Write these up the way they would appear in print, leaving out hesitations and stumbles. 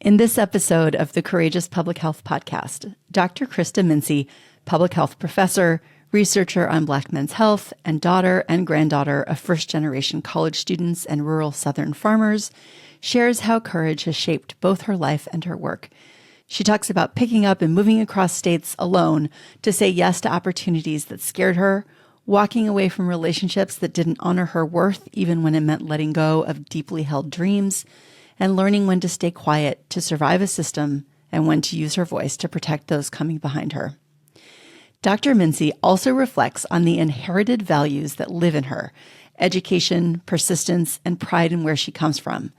In this episode of the Courageous Public Health Podcast, Dr. Krista Mincey, public health professor, researcher on Black men's health, and daughter and granddaughter of first-generation college students and rural Southern farmers, shares how courage has shaped both her life and her work. She talks about picking up and moving across states alone to say yes to opportunities that scared her, walking away from relationships that didn't honor her worth even when it meant letting go of deeply held dreams, and learning when to stay quiet to survive a system and when to use her voice to protect those coming behind her. Dr. Mincey also reflects on the inherited values that live in her, education, persistence, and pride in where she comes from,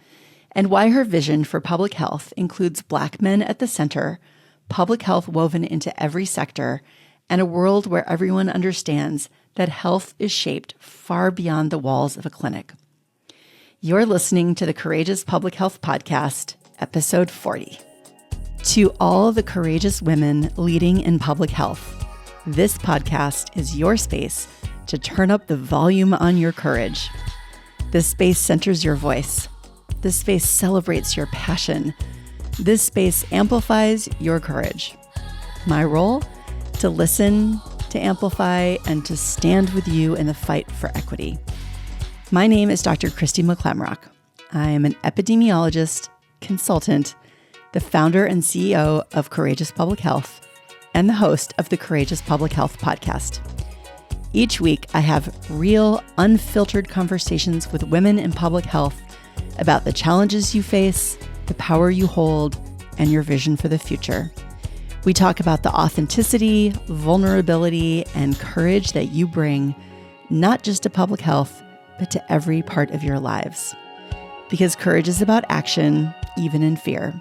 and why her vision for public health includes Black men at the center, public health woven into every sector, and a world where everyone understands that health is shaped far beyond the walls of a clinic. You're listening to the Courageous Public Health Podcast, episode 40. To all the courageous women leading in public health, this podcast is your space to turn up the volume on your courage. This space centers your voice. This space celebrates your passion. This space amplifies your courage. My role? To listen, to amplify, and to stand with you in the fight for equity. My name is Dr. Krista Mincey. I am an epidemiologist, consultant, the founder and CEO of Courageous Public Health, and the host of the Courageous Public Health Podcast. Each week, I have real, unfiltered conversations with women in public health about the challenges you face, the power you hold, and your vision for the future. We talk about the authenticity, vulnerability, and courage that you bring, not just to public health, but to every part of your lives. Because courage is about action, even in fear.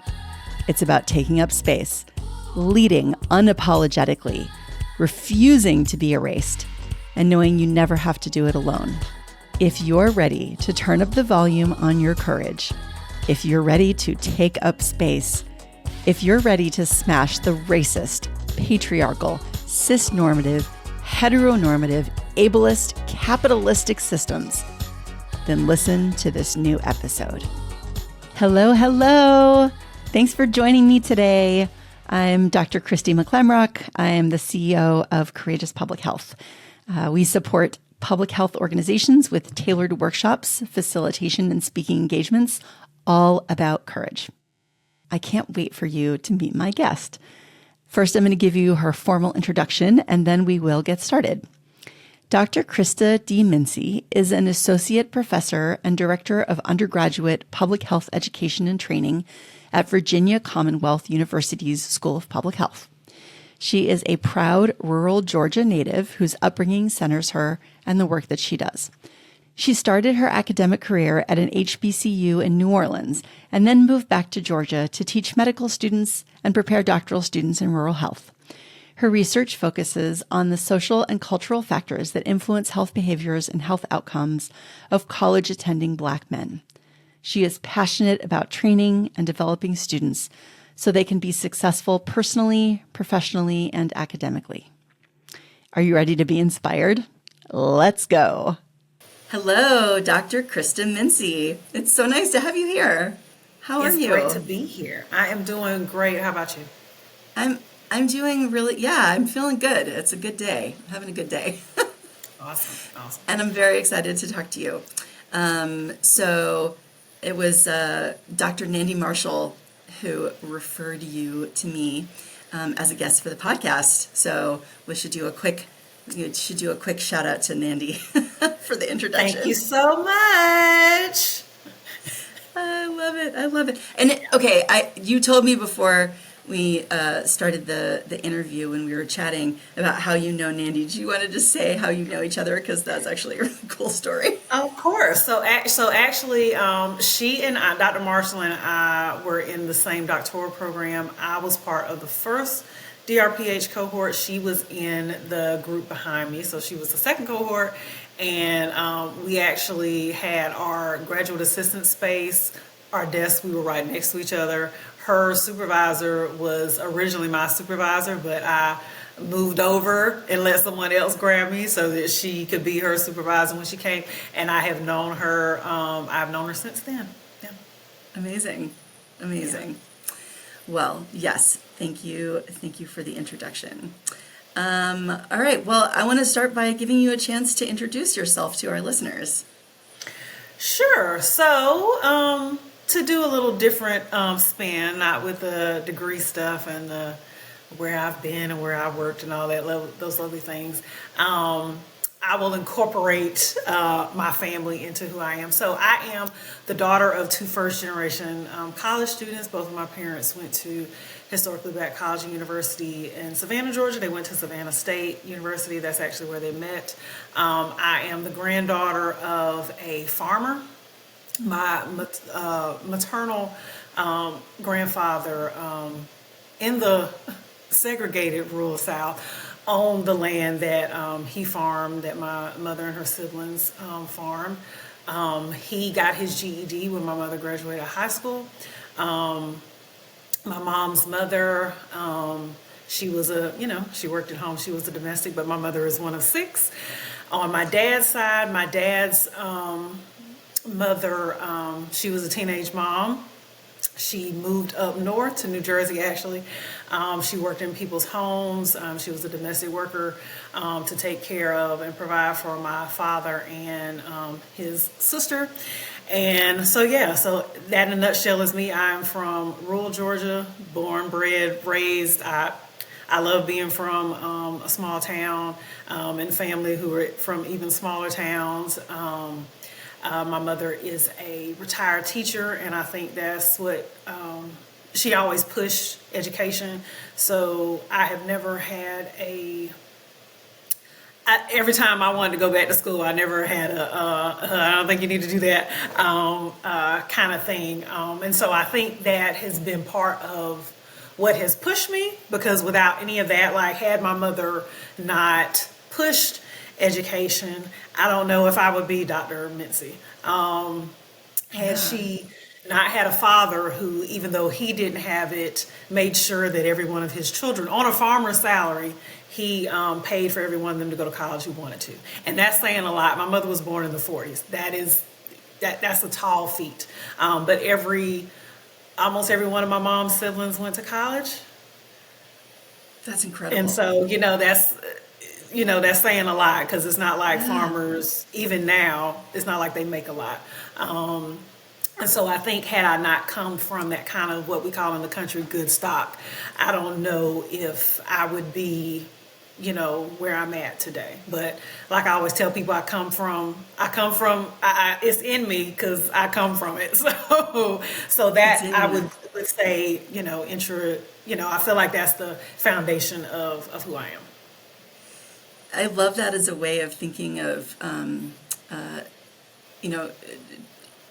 It's about taking up space, leading unapologetically, refusing to be erased, and knowing you never have to do it alone. If you're ready to turn up the volume on your courage, if you're ready to take up space, if you're ready to smash the racist, patriarchal, cisnormative, heteronormative, ableist, capitalistic systems, then listen to this new episode. Hello. Thanks for joining me today. I'm Dr. Krista Mincey. I am the CEO of Courageous Public Health. We support public health organizations with tailored workshops, facilitation, and speaking engagements, all about courage. I can't wait for you to meet my guest. First, I'm going to give you her formal introduction, and then we will get started. Dr. Krista D. Mincey is an associate professor and director of undergraduate public health education and training at Virginia Commonwealth University's School of Public Health. She is a proud rural Georgia native whose upbringing centers her and the work that she does. She started her academic career at an HBCU in New Orleans and then moved back to Georgia to teach medical students and prepare doctoral students in rural health. Her research focuses on the social and cultural factors that influence health behaviors and health outcomes of college-attending Black men. She is passionate about training and developing students so they can be successful personally, professionally, and academically. Are you ready to be inspired? Let's go. Hello, Dr. Krista Mincey. It's so nice to have you here. How are you? It's great to be here. I am doing great. How about you? I'm doing I'm feeling good. It's a good day. I'm having a good day. Awesome. And I'm very excited to talk to you. So it was Dr. Nandy Marshall who referred you to me as a guest for the podcast. So we should do a quick shout out to Nandy for the introduction. Thank you so much. I love it. And you told me before we started the interview when we were chatting about how you know Nandy. Do you want to just say how you know each other? Because that's actually a really cool story. Of course. So actually, she and I, Dr. Marshall and I, were in the same doctoral program. I was part of the first DRPH cohort. She was in the group behind me, so she was the second cohort. And we actually had our graduate assistant space, our desks, we were right next to each other. Her supervisor was originally my supervisor, but I moved over and let someone else grab me so that she could be her supervisor when she came. And I have known her, I've known her since then. Yeah. Amazing. Yeah. Well, yes. Thank you. Thank you for the introduction. All right. Well, I want to start by giving you a chance to introduce yourself to our listeners. Sure. So, to do a little different spin, not with the degree stuff and the where I've been and where I worked and all that, those lovely things. I will incorporate my family into who I am. So I am the daughter of two first-generation college students. Both of my parents went to historically black college and university in Savannah, Georgia. They went to Savannah State University. That's actually where they met. I am the granddaughter of a farmer. My maternal grandfather in the segregated rural South owned the land that he farmed, that my mother and her siblings farmed. He got his GED when my mother graduated high school. My mom's mother, she was she worked at home. She was a domestic, but my mother is one of six. On my dad's side, my dad's mother, she was a teenage mom. She moved up north to New Jersey, actually. She worked in people's homes. She was a domestic worker to take care of and provide for my father and his sister. And so, yeah, so that in a nutshell is me. I'm from rural Georgia, born, bred, raised. I love being from a small town and family who are from even smaller towns. My mother is a retired teacher, and I think that's what she always pushed education. So I have never had every time I wanted to go back to school, I never had I don't think you need to do that kind of thing. And so I think that has been part of what has pushed me, because without any of that, like had my mother not pushed education, I don't know if I would be Dr. Mincey. Had she not had a father who, even though he didn't have it, made sure that every one of his children, on a farmer's salary, he paid for every one of them to go to college who wanted to. And that's saying a lot. My mother was born in the 40s. That's a tall feat. But almost every one of my mom's siblings went to college. That's incredible. And so, that's saying a lot, because it's not like farmers, even now, it's not like they make a lot. And so I think had I not come from that kind of what we call in the country good stock, I don't know if I would be, where I'm at today. But like I always tell people, it's in me because I come from it. So that I would say, I feel like that's the foundation of who I am. I love that as a way of thinking of,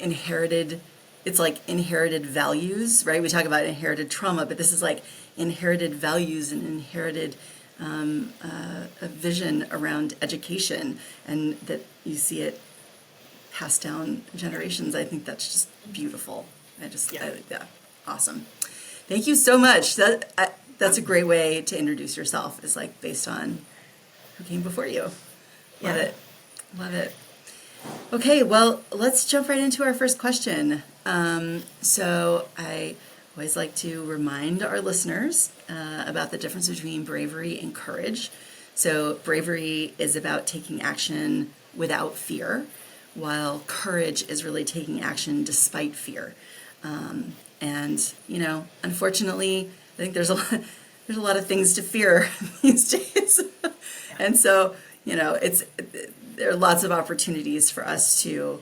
inherited, it's like inherited values, right? We talk about inherited trauma, but this is like inherited values and inherited a vision around education, and that you see it passed down generations. I think that's just beautiful. Awesome. Thank you so much. That's a great way to introduce yourself, is like based on who came before you. Love it. Love it. Okay, well, let's jump right into our first question. So I always like to remind our listeners about the difference between bravery and courage. So bravery is about taking action without fear, while courage is really taking action despite fear. And unfortunately, I think there's a lot of things to fear these days. And so, there are lots of opportunities for us to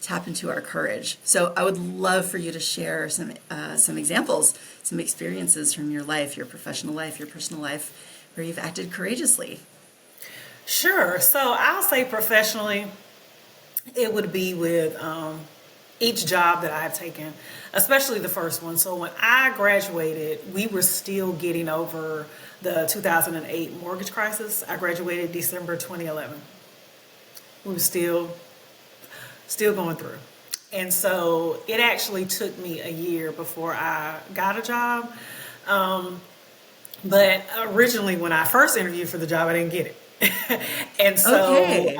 tap into our courage. So I would love for you to share some examples, some experiences from your life, your professional life, your personal life, where you've acted courageously. Sure. So I'll say professionally, it would be with each job that I've taken, especially the first one. So when I graduated, we were still getting over the 2008 mortgage crisis. I graduated December 2011. We were still going through. And so it actually took me a year before I got a job. But originally, when I first interviewed for the job, I didn't get it. And so, Okay.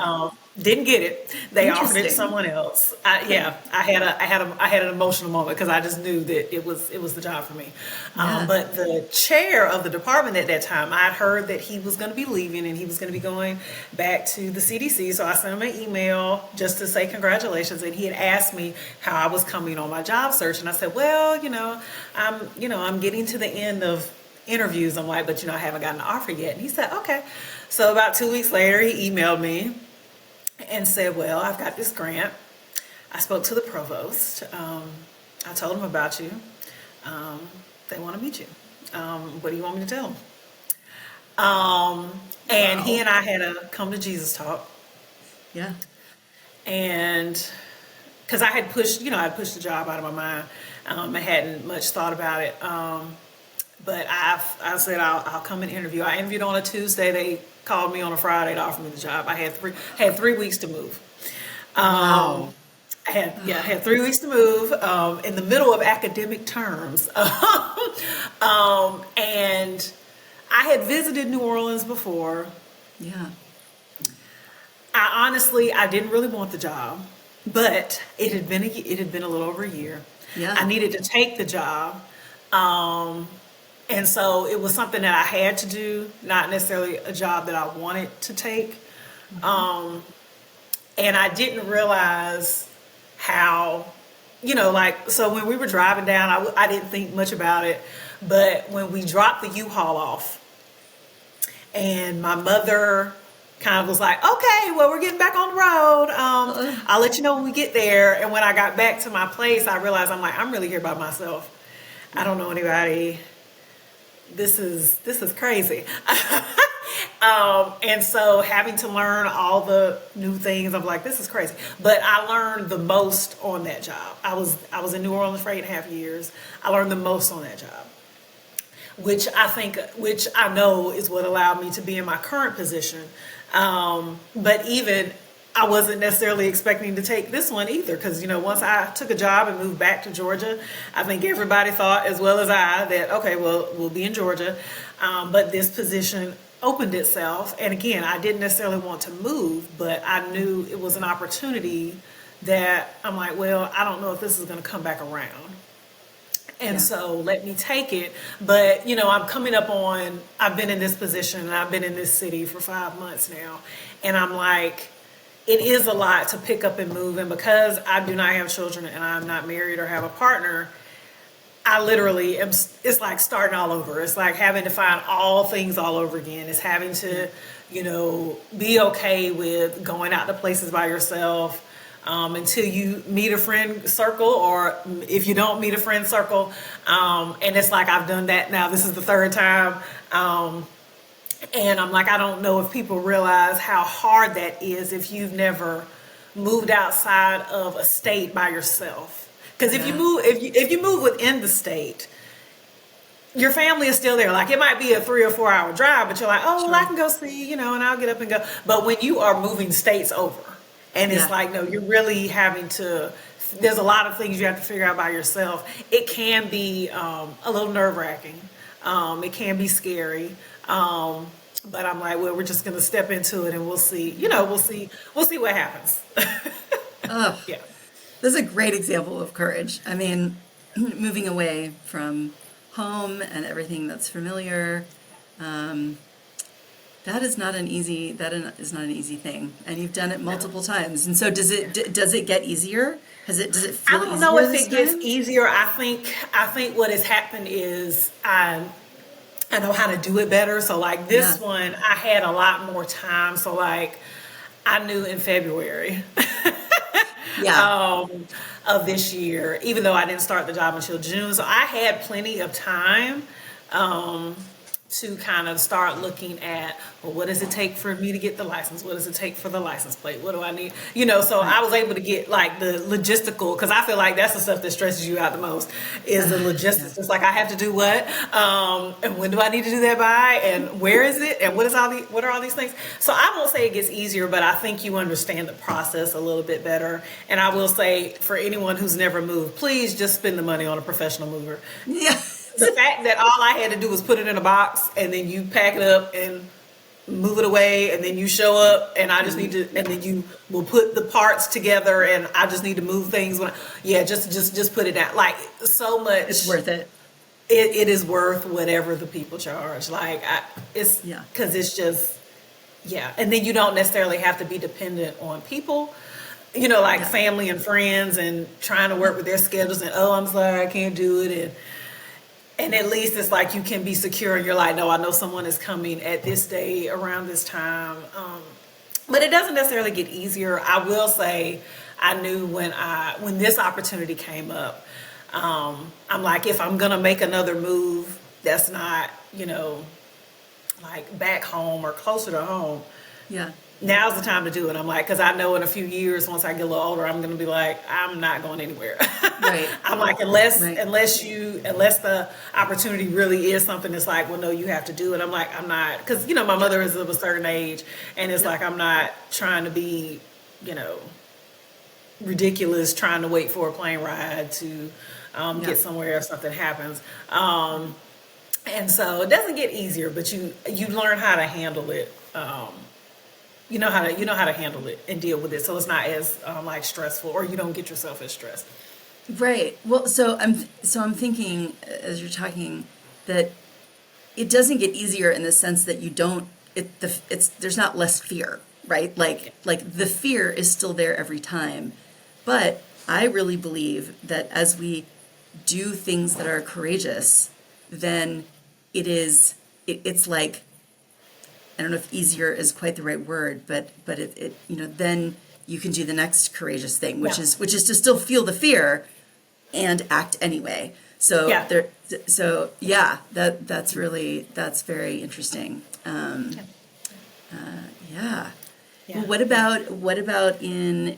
Didn't get it. They offered it to Interesting. someone else. I had an emotional moment because I just knew that it was the job for me. Yeah. But the chair of the department at that time, I'd heard that he was going to be leaving and he was going to be going back to the CDC. So I sent him an email just to say congratulations, and he had asked me how I was coming on my job search, and I said, well, I'm getting to the end of interviews. I'm like, but I haven't gotten an offer yet. And he said, okay. So about 2 weeks later, he emailed me and said, well, I've got this grant. I spoke to the provost. I told him about you. They want to meet you. What do you want me to tell them? And he and I had a come to Jesus talk. Yeah. And because I had pushed, I'd pushed the job out of my mind. I hadn't much thought about it. But I said, I'll come and interview. I interviewed on a Tuesday. They called me on a Friday to offer me the job. I had 3 weeks to move. Wow. I had 3 weeks to move in the middle of academic terms. And I had visited New Orleans before. Yeah. I didn't really want the job, but it had been a little over a year. Yeah. I needed to take the job. And so it was something that I had to do, not necessarily a job that I wanted to take. And I didn't realize how, so when we were driving down, I didn't think much about it. But when we dropped the U-Haul off, and my mother kind of was like, okay, well, we're getting back on the road. I'll let you know when we get there. And when I got back to my place, I realized I'm really here by myself. I don't know anybody. This is crazy. And so having to learn all the new things, I'm like, this is crazy. But I learned the most on that job. I was in New Orleans for 8.5 years. I learned the most on that job, which I know is what allowed me to be in my current position. But even I wasn't necessarily expecting to take this one either, because once I took a job and moved back to Georgia, I think everybody thought, as well as I, that okay, well, we'll be in Georgia. But this position opened itself, and again, I didn't necessarily want to move, but I knew it was an opportunity that I'm like, well, I don't know if this is going to come back around. And so let me take it. But, I'm coming up on, I've been in this position and I've been in this city for 5 months now. And I'm like, it is a lot to pick up and move. And because I do not have children and I'm not married or have a partner, I literally am, it's like starting all over. It's like having to find all things all over again. It's having to, be okay with going out to places by yourself. Until you meet a friend circle, or if you don't meet a friend circle. And it's like, I've done that now. This is the third time. And I'm like, I don't know if people realize how hard that is if you've never moved outside of a state by yourself. Because if you move within the state, your family is still there. Like, it might be a 3 or 4 hour drive, but you're like, oh, well, I can go see, and I'll get up and go. But when you are moving states over, and it's like, no, you're really having to, there's a lot of things you have to figure out by yourself. It can be a little nerve-wracking. It can be scary. But I'm like, well, we're just going to step into it and we'll see, we'll see what happens. Yeah. This is a great example of courage. I mean, moving away from home and everything that's familiar, that is not an easy thing, and you've done it multiple times. And so, does it get easier? Does it feel easier? I don't know if it gets easier. I think what has happened is I know how to do it better. So like this one, I had a lot more time. So like I knew in February of this year, even though I didn't start the job until June. So I had plenty of time to kind of start looking at, well, what does it take for me to get the license? What does it take for the license plate? What do I need? So I was able to get like the logistical, because I feel like that's the stuff that stresses you out the most is the logistics. It's like, I have to do what? And when do I need to do that by? And where is it? And what are all these things? So I won't say it gets easier, but I think you understand the process a little bit better. And I will say, for anyone who's never moved, please just spend the money on a professional mover. Yeah. The fact that all I had to do was put it in a box and then you pack it up and move it away, and then you show up, and I just need to, and then you will put the parts together, and I just need to move things. Just put it down. Like, so much. It's worth it. It is worth whatever the people charge. Like, it's Yeah. because it's just, yeah. And then you don't necessarily have to be dependent on people, like family and friends, and trying to work with their schedules, and, oh, I'm sorry, I can't do it. And at least it's like you can be secure, and you're like, no, I know someone is coming at this day around this time. But it doesn't necessarily get easier. I will say, I knew when this opportunity came up, I'm like, if I'm gonna make another move that's not, like back home or closer to home, Yeah. now's the time to do it. I'm like, because I know in a few years, once I get a little older, I'm gonna be like, I'm not going anywhere. Right. I'm like, unless the opportunity really is something that's like, well, no, you have to do it. I'm like, I'm not, because my mother is of a certain age, and it's like, I'm not trying to be, ridiculous, trying to wait for a plane ride to get somewhere if something happens. And so it doesn't get easier, but you learn how to handle it. You know how to handle it and deal with it, so it's not as like stressful, or you don't get yourself as stressed. Right. Well, so I'm thinking as you're talking that it doesn't get easier in the sense that you don't. There's not less fear, right? Like the fear is still there every time, but I really believe that as we do things that are courageous, then it's like, I don't know if easier is quite the right word, but it then you can do the next courageous thing, which is to still feel the fear and act anyway. So that's very interesting. Yeah. Well, what about in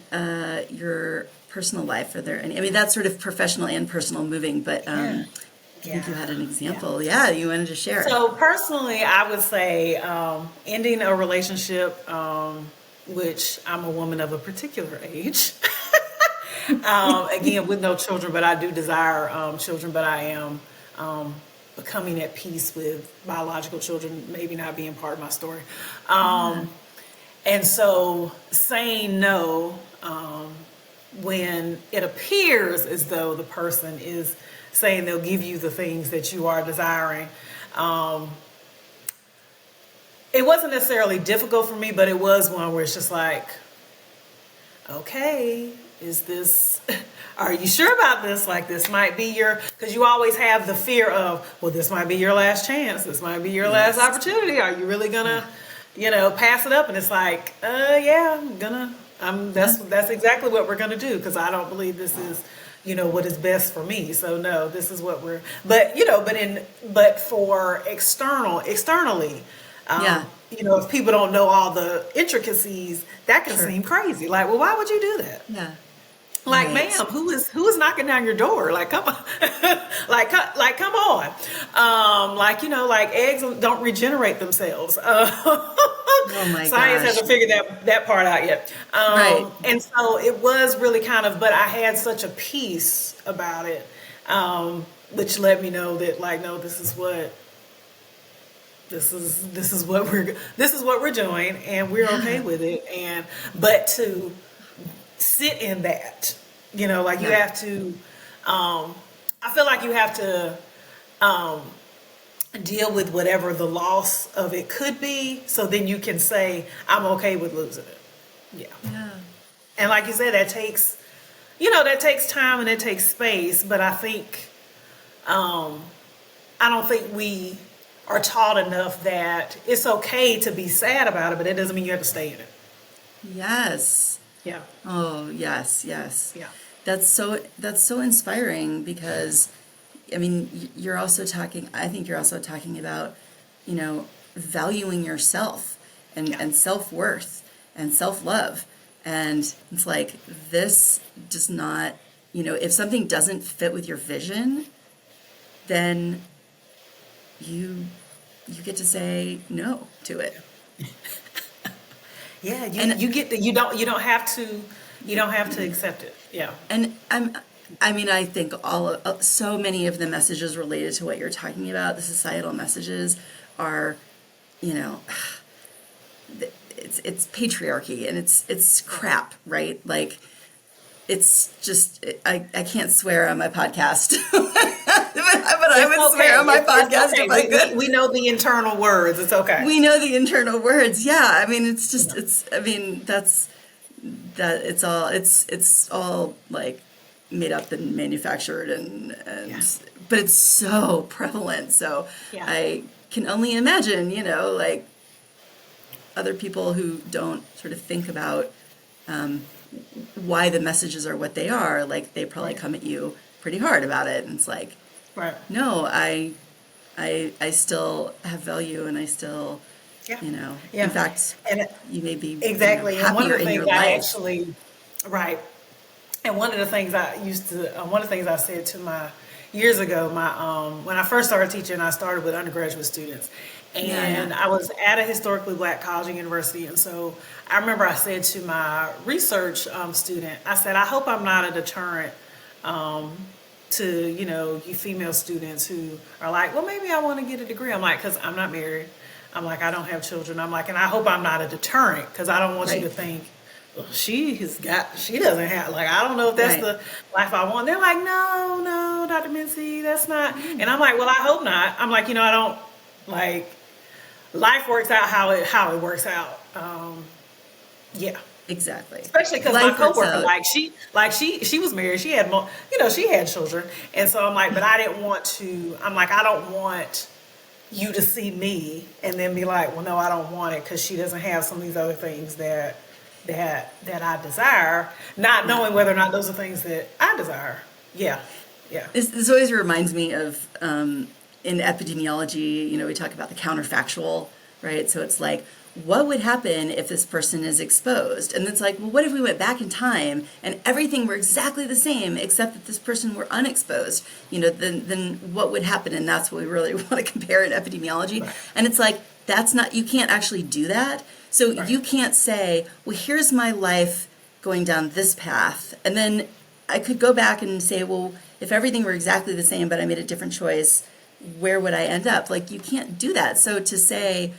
your personal life? Are there any? I mean, that's sort of professional and personal moving, but I think you had an example. Yeah, you wanted to share. So personally, I would say ending a relationship, which I'm a woman of a particular age. Again, with no children, but I do desire children, but I am becoming at peace with biological children, maybe not being part of my story. And so saying no when it appears as though the person is saying they'll give you the things that you are desiring. It wasn't necessarily difficult for me, but it was one where it's just like, okay, are you sure about this? Like, this might be because you always have the fear of, well, this might be your last chance. This might be your last opportunity. Are you really gonna, pass it up? And it's like, yeah, that's exactly what we're gonna do, because I don't believe this is, what is best for me. So no, this is what but for externally, if people don't know all the intricacies, that can seem crazy. Like, well, why would you do that? Yeah. Like, Right. ma'am, who is knocking down your door? Like, come on, come on. Like eggs don't regenerate themselves. Oh my Science gosh. hasn't figured that part out yet. Right. And so it was really but I had such a peace about it, which let me know that, like, no, this is what we're doing, and we're okay with it. But to sit in that, you have to, I feel like you have to deal with whatever the loss of it could be, so then you can say, I'm okay with losing it. Yeah. And like you said, that takes time and it takes space, but I think, I don't think we are taught enough that it's okay to be sad about it, but it doesn't mean you have to stay in it. Yes. Yeah. Oh, yes. Yeah. That's so inspiring, because I mean, I think you're also talking about, valuing yourself and self-worth and self-love. And it's like, this does not, if something doesn't fit with your vision, then you get to say no to it. Yeah, you don't have to accept it. Yeah. And I think so many of the messages related to what you're talking about, the societal messages, are, it's patriarchy and it's crap, right? Like, it's just, I can't swear on my podcast, but I would swear on my podcast if I could. We know the internal words. It's okay. We know the internal words. Yeah. I mean, it's just, it's all like made up and manufactured and but it's so prevalent. So I can only imagine, like other people who don't sort of think about, why the messages are what they are, like they probably come at you pretty hard about it, and it's like, no, I still have value, and I still, in fact, and you may be exactly happier and one of the in things your I life. actually and one of the things I said to my years ago, when I first started teaching, I started with undergraduate students. And I was at a historically black college and university. And so I remember I said to my research student, I said, I hope I'm not a deterrent to, you female students who are like, well, maybe I want to get a degree. I'm like, because I'm not married. I'm like, I don't have children. I'm like, and I hope I'm not a deterrent, because I don't want you to think, well, she doesn't have, like, I don't know if that's the life I want. They're like, no, Dr. Mincey, that's not. And I'm like, well, I hope not. I'm like, I don't, like, life works out how it works out. Exactly. Especially because my coworker, she was married. She had she had children, and so I'm like, but I didn't want to. I'm like, I don't want you to see me and then be like, well, no, I don't want it because she doesn't have some of these other things that I desire, not knowing whether or not those are things that I desire. Yeah. This always reminds me of. In epidemiology, we talk about the counterfactual, right? So it's like, what would happen if this person is exposed? And it's like, well, what if we went back in time and everything were exactly the same except that this person were unexposed? Then what would happen? And that's what we really want to compare in epidemiology. Right. And it's like, you can't actually do that. So you can't say, well, here's my life going down this path. And then I could go back and say, well, if everything were exactly the same, but I made a different choice, where would I end up? Like, you can't do that. So to say,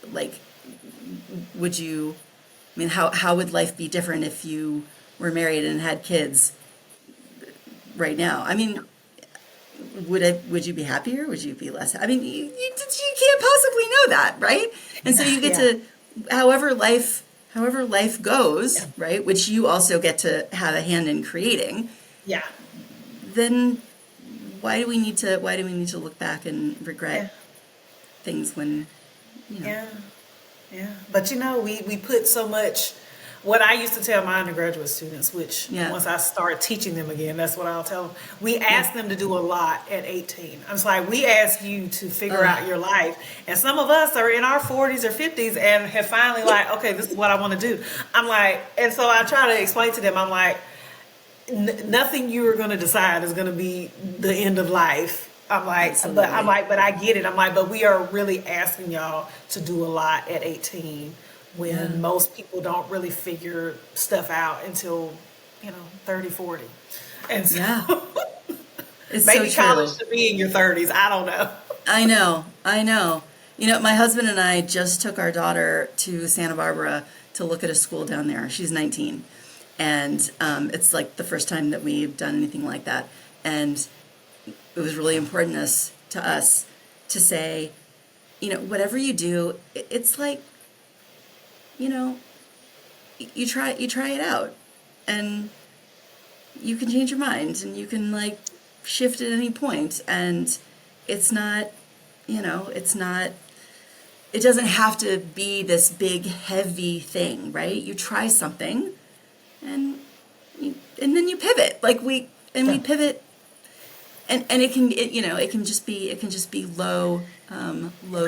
like, how would life be different if you were married and had kids right now? I mean, would you be happier? Would you be less? I mean, you can't possibly know that, right? And so you get to, however life goes, right? Which you also get to have a hand in creating. Yeah. Then why do we need to look back and regret things when, Yeah. But we put so much. What I used to tell my undergraduate students, which once I start teaching them again, that's what I'll tell them. We ask them to do a lot at 18. I'm just like, we ask you to figure out your life. And some of us are in our 40s or 50s and have finally like, okay, this is what I want to do. I'm like, and so I try to explain to them, I'm like, nothing you are going to decide is going to be the end of life. I'm like, but I get it. I'm like, but we are really asking y'all to do a lot at 18 when most people don't really figure stuff out until, 30, 40. And so it's maybe so college should be in your 30s. I don't know. I know. My husband and I just took our daughter to Santa Barbara to look at a school down there. She's 19. And it's like the first time that we've done anything like that. And it was really important to us to say, whatever you do, it's like, you try it out, and you can change your mind, and you can like shift at any point, and it's not, it doesn't have to be this big heavy thing, right? You try something, and then you pivot, we pivot. And it can just be low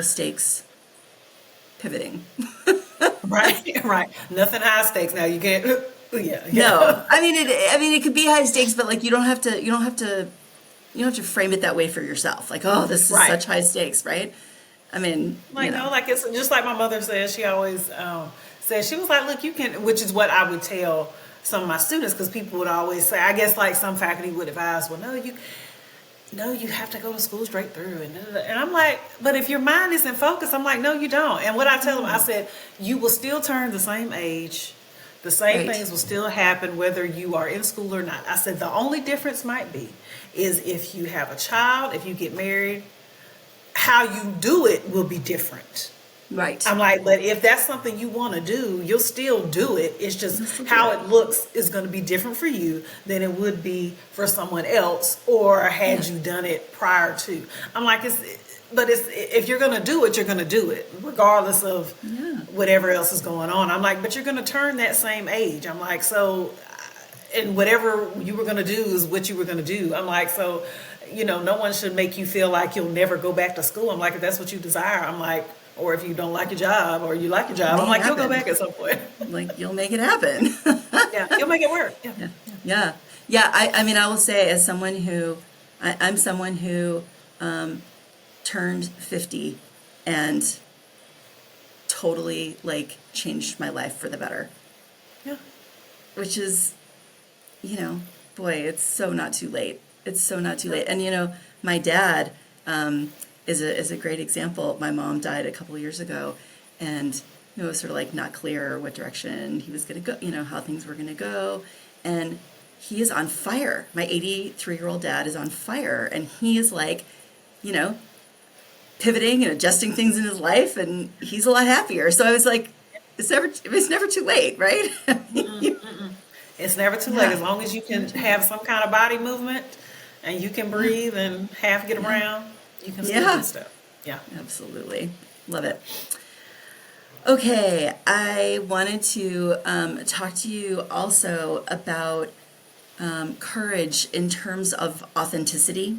stakes pivoting. right. Nothing high stakes. Now you can't. No, I mean it could be high stakes, but like you don't have to frame it that way for yourself. Like, oh, this is such high stakes, right? I mean, like it's just like my mother says. She always says, she was like, look, you can, which is what I would tell some of my students, because people would always say, I guess like some faculty would advise, well, no, no, you have to go to school straight through. And I'm like, but if your mind isn't focused, I'm like, no, you don't. And what I tell them, I said, you will still turn the same age. The same things will still happen whether you are in school or not. I said, the only difference might be is if you have a child, if you get married, how you do it will be different. Right. I'm like, but if that's something you want to do, you'll still do it. It's just how it looks is going to be different for you than it would be for someone else, or had you done it prior to. I'm like, if you're going to do it, you're going to do it, regardless of whatever else is going on. I'm like, but you're going to turn that same age. I'm like, so, and whatever you were going to do is what you were going to do. I'm like, so, no one should make you feel like you'll never go back to school. I'm like, if that's what you desire, I'm like, or if you don't like your job or you like your job, I'm like, you'll go back at some point. Like, you'll make it happen. Yeah, you'll make it work. Yeah. I mean, I will say, as someone who, I'm someone who turned 50 and totally, like, changed my life for the better. Yeah. Which is, boy, it's so not too late. It's so not too late. And, my dad, is a great example. My mom died a couple of years ago, and it was sort of like not clear what direction he was going to go, how things were going to go. And he is on fire. My 83-year-old dad is on fire, and he is like, pivoting and adjusting things in his life, and he's a lot happier. So I was like, it's never too late, right? It's never too late, as long as you can have some kind of body movement and you can breathe and half get around. You can still do stuff. Yeah. Absolutely. Love it. Okay. I wanted to talk to you also about courage in terms of authenticity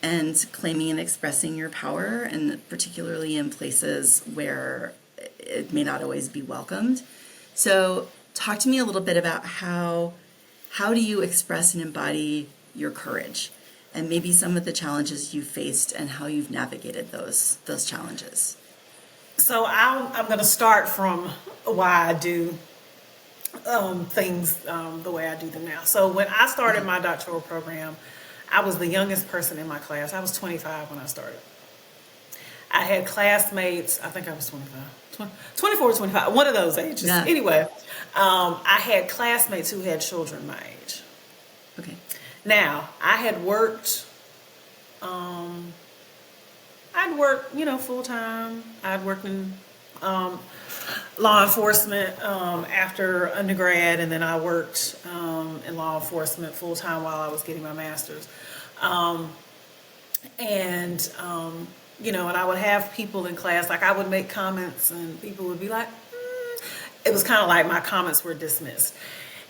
and claiming and expressing your power, and particularly in places where it may not always be welcomed. So talk to me a little bit about how do you express and embody your courage? And maybe some of the challenges you faced and how you've navigated those challenges. So I'm going to start from why I do things the way I do them now. So when I started my doctoral program, I was the youngest person in my class. I was 25 when I started. I had classmates, I think I was 24, 25, one of those ages. Yeah. Anyway, I had classmates who had children my age. Okay. Now, I had worked, full-time. I'd worked in law enforcement after undergrad, and then I worked in law enforcement full-time while I was getting my master's. And I would have people in class, like I would make comments and people would be like, It was kind of like my comments were dismissed.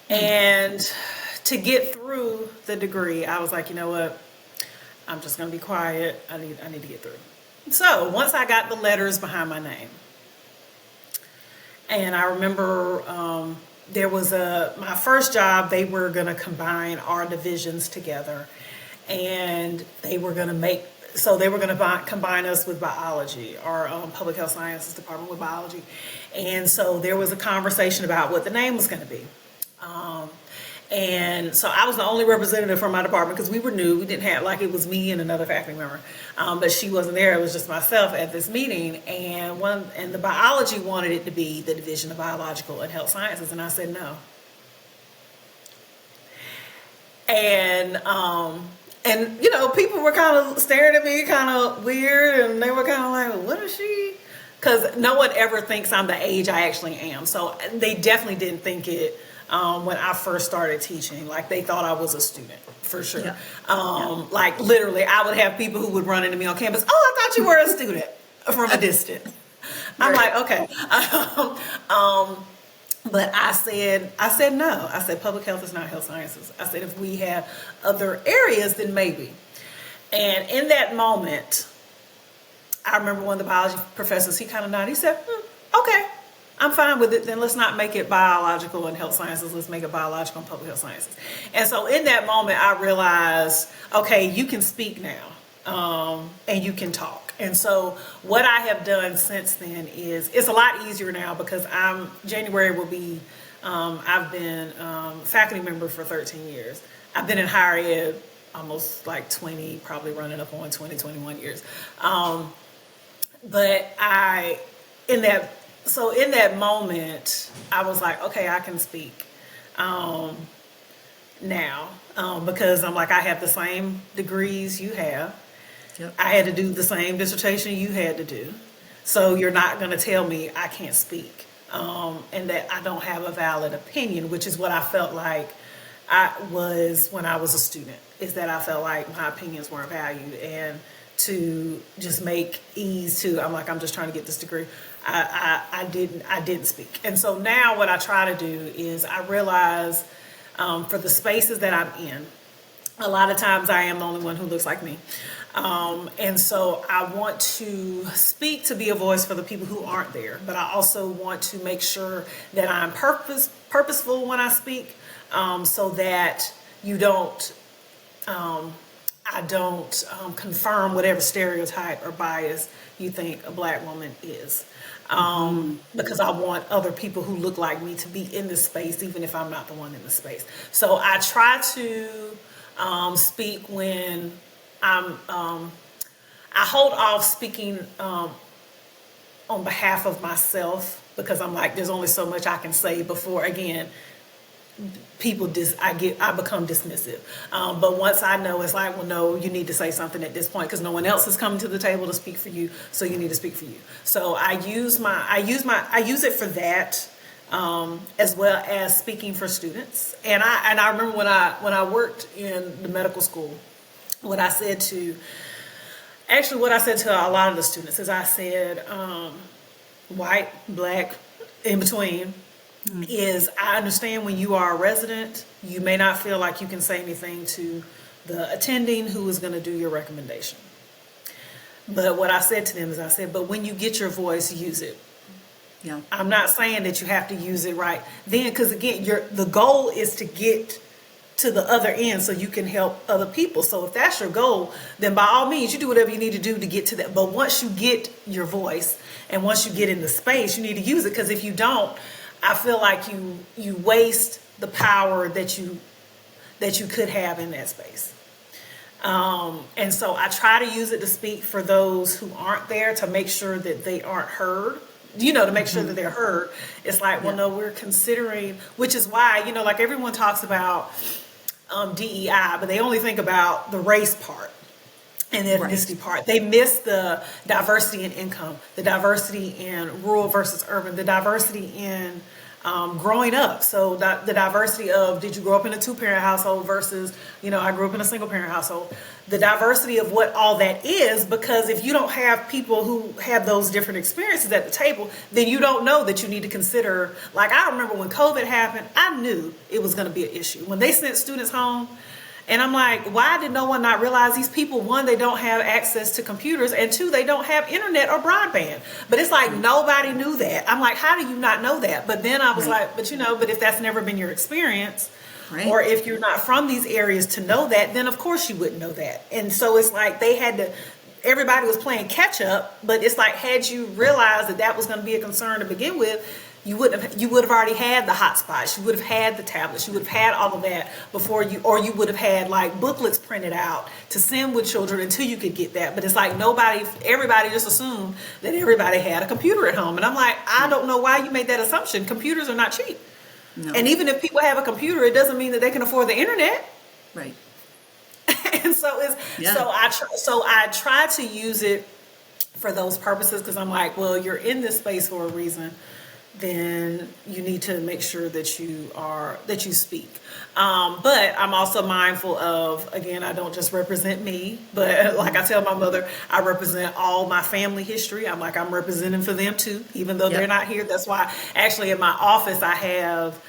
And to get through the degree, I was like, you know what? I'm just going to be quiet. I need to get through. So once I got the letters behind my name, and I remember there was my first job, they were going to combine our divisions together, and they were going to combine us with biology, our public health sciences department with biology. And so there was a conversation about what the name was going to be. And so I was the only representative from my department because we were new. We didn't have, like, it was me and another faculty member, but she wasn't there. It was just myself at this meeting. And the biology wanted it to be the Division of Biological and Health Sciences, and I said no. And people were kind of staring at me kind of weird, and they were kind of like, well, what is she? Because no one ever thinks I'm the age I actually am. So they definitely didn't think it when I first started teaching. Like, they thought I was a student, for sure. Yeah. Like, literally, I would have people who would run into me on campus, oh, I thought you were a student, from a distance. I'm like, okay. But I said no. I said public health is not health sciences. I said if we have other areas, then maybe. And in that moment, I remember one of the biology professors, he kind of nodded. He said, okay, I'm fine with it. Then let's not make it biological and health sciences. Let's make it biological and public health sciences. And so in that moment, I realized, okay, you can speak now, and you can talk. And so what I have done since then is, it's a lot easier now because January will be, I've been faculty member for 13 years. I've been in higher ed almost like 20, probably running up on 20, 21 years. But in that moment, I was like, okay, I can speak now, because I'm like, I have the same degrees you have. Yep. I had to do the same dissertation you had to do. So you're not going to tell me I can't speak, and that I don't have a valid opinion, which is what I felt like I was when I was a student, is that I felt like my opinions weren't valued. And to just make ease to, I'm like, I'm just trying to get this degree. I didn't speak. And so now what I try to do is I realize, for the spaces that I'm in, a lot of times I am the only one who looks like me. And so I want to speak to be a voice for the people who aren't there, but I also want to make sure that I'm purposeful when I speak, so that I don't confirm whatever stereotype or bias you think a Black woman is. Because I want other people who look like me to be in this space, even if I'm not the one in the space. So I try to speak when I hold off speaking on behalf of myself, because I'm like, there's only so much I can say before, again, I become dismissive. But once I know, it's like, well, no, you need to say something at this point, because no one else is coming to the table to speak for you, so you need to speak for you. So I use it for that, as well as speaking for students. And I remember when I worked in the medical school, what I said to a lot of the students is, I said, white, Black, in between, is I understand when you are a resident, you may not feel like you can say anything to the attending who is going to do your recommendation. But what I said to them is, I said, but when you get your voice, use it. Yeah. I'm not saying that you have to use it right then, because again, the goal is to get to the other end so you can help other people. So if that's your goal, then by all means, you do whatever you need to do to get to that. But once you get your voice and once you get in the space, you need to use it, because if you don't, I feel like you waste the power that you could have in that space. And so I try to use it to speak for those who aren't there, to make sure that they aren't heard, to make sure that they're heard. It's like, well, no, we're considering, which is why, like everyone talks about DEI, but they only think about the race part and the ethnicity part. They miss the diversity in income, the diversity in rural versus urban, the diversity in growing up. So the diversity of, did you grow up in a two-parent household versus, I grew up in a single-parent household. The diversity of what all that is, because if you don't have people who have those different experiences at the table, then you don't know that you need to consider. Like, I remember when COVID happened, I knew it was going to be an issue. When they sent students home, and I'm like, why did no one not realize these people, one, they don't have access to computers, and two, they don't have internet or broadband. But it's like, nobody knew that. I'm like, how do you not know that? But then I was like, but if that's never been your experience, or if you're not from these areas to know that, then of course you wouldn't know that. And so it's like everybody was playing catch up, but it's like, had you realized that was going to be a concern to begin with, you would have already had the hotspots, you would have had the tablets, you would have had all of that before you would have had like booklets printed out to send with children until you could get that. But it's like everybody just assumed that everybody had a computer at home. And I'm like, I don't know why you made that assumption. Computers are not cheap. No. And even if people have a computer, it doesn't mean that they can afford the internet. Right. And so I try to use it for those purposes, because I'm like, well, you're in this space for a reason. Then you need to make sure that you speak. But I'm also mindful of, again, I don't just represent me, but like I tell my mother, I represent all my family history. I'm representing for them too, even though they're not here. That's why actually in my office I have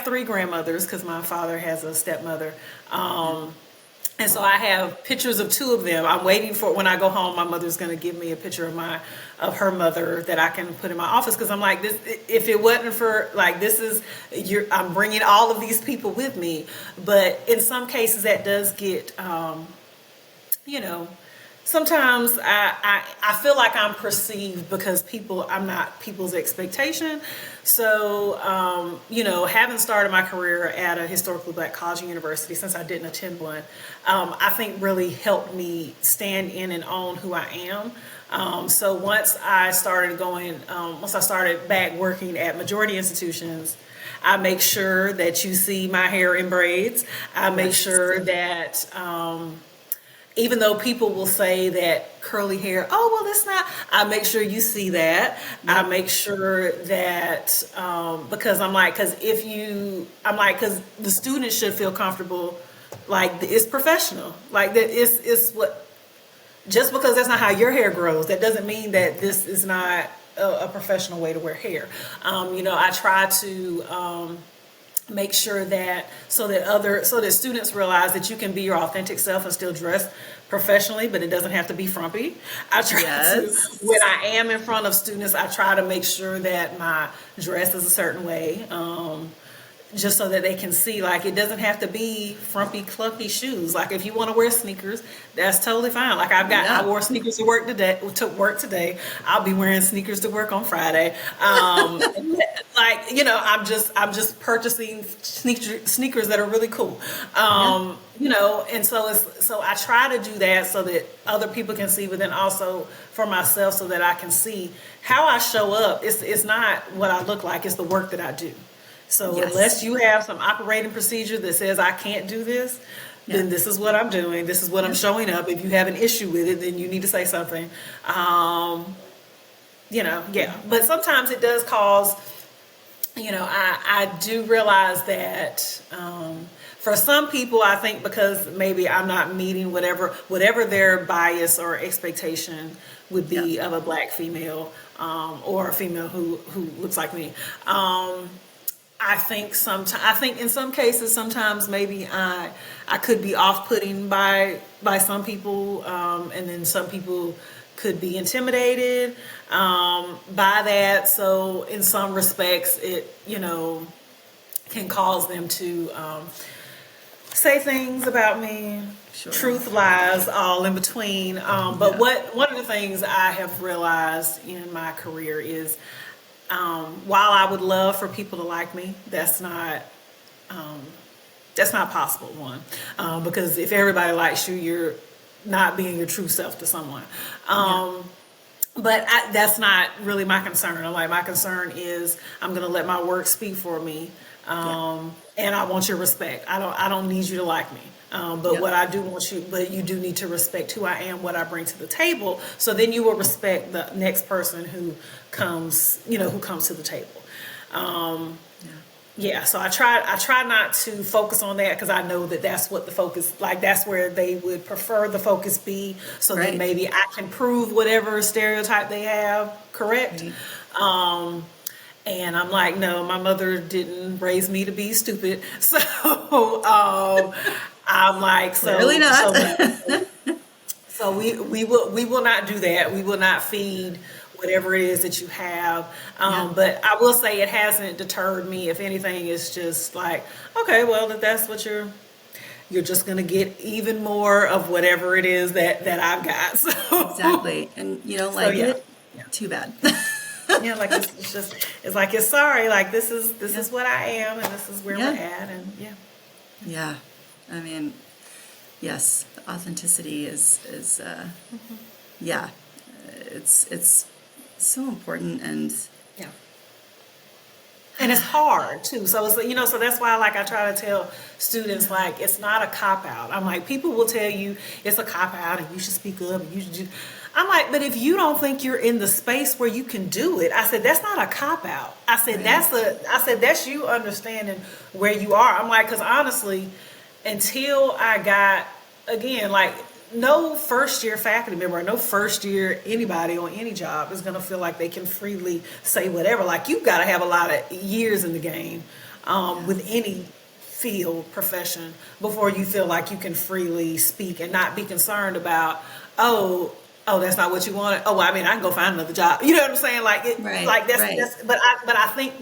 three grandmothers, because my father has a stepmother. And so I have pictures of two of them. I'm waiting for, when I go home, my mother's going to give me a picture of her mother that I can put in my office. Because I'm like, this, if it wasn't for, like, I'm bringing all of these people with me. But in some cases that does get, sometimes I feel like I'm perceived because I'm not people's expectation. So, having started my career at a historically Black college and university, since I didn't attend one, I think really helped me stand in and own who I am. So once I started back working at majority institutions, I make sure that you see my hair in braids. I make sure that, even though people will say that curly hair, oh, well, that's not, I make sure you see that. I make sure that, because because the students should feel comfortable, like it's professional. Like that it's what, just because that's not how your hair grows, that doesn't mean that this is not a professional way to wear hair. I try to, make sure that so that students realize that you can be your authentic self and still dress professionally, but it doesn't have to be frumpy. I try to, when I am in front of students, I try to make sure that my dress is a certain way, just so that they can see, like, it doesn't have to be frumpy, clunky shoes. Like, if you want to wear sneakers, that's totally fine. Like, I wore sneakers to work today. I'll be wearing sneakers to work on Friday. I'm just purchasing sneakers that are really cool. And so I try to do that so that other people can see, but then also for myself so that I can see how I show up. It's not what I look like, it's the work that I do. So unless you have some operating procedure that says I can't do this, then this is what I'm doing. This is what I'm showing up. If you have an issue with it, then you need to say something. But sometimes it does cause, I do realize that for some people, I think because maybe I'm not meeting whatever their bias or expectation would be of a Black female, or a female who looks like me. I think in some cases, sometimes maybe I could be off-putting by some people, and then some people could be intimidated by that. So in some respects, it can cause them to say things about me, truth, lies, all in between. But one of the things I have realized in my career is, while I would love for people to like me, that's not possible, one, because if everybody likes you, you're not being your true self to someone. But that's not really my concern. My concern is I'm going to let my work speak for me, and I want your respect. I don't need you to like me. What I do want but you do need to respect who I am, what I bring to the table. So then you will respect the next person who comes to the table. So I try not to focus on that, because I know that that's what the focus, like that's where they would prefer the focus be. So then maybe I can prove whatever stereotype they have correct. And I'm like, no, my mother didn't raise me to be stupid. So I'm like, so really not. So we will not do that. We will not feed whatever it is that you have. But I will say it hasn't deterred me. If anything, it's just like, okay, well, if that's what you're just going to get even more of whatever it is that I've got. So, exactly. And you don't like it, too bad. Like it's like, it's sorry, like this is what I am, and this is where we're at, and I mean, yes, authenticity is it's so important, and and it's hard too. So it's so that's why, like, I try to tell students, like, it's not a cop out. I'm like, people will tell you it's a cop out and you should speak up and you should do. I'm like, but if you don't think you're in the space where you can do it, I said, that's not a cop out. I said, that's you understanding where you are. I'm like, because honestly, until I got, again, like, no first year faculty member or no first year anybody on any job is going to feel like they can freely say whatever. Like, you've got to have a lot of years in the game with any field, profession, before you feel like you can freely speak and not be concerned about, oh, that's not what you wanted. Oh, well, I mean, I can go find another job. You know what I'm saying? Like, that's. But I think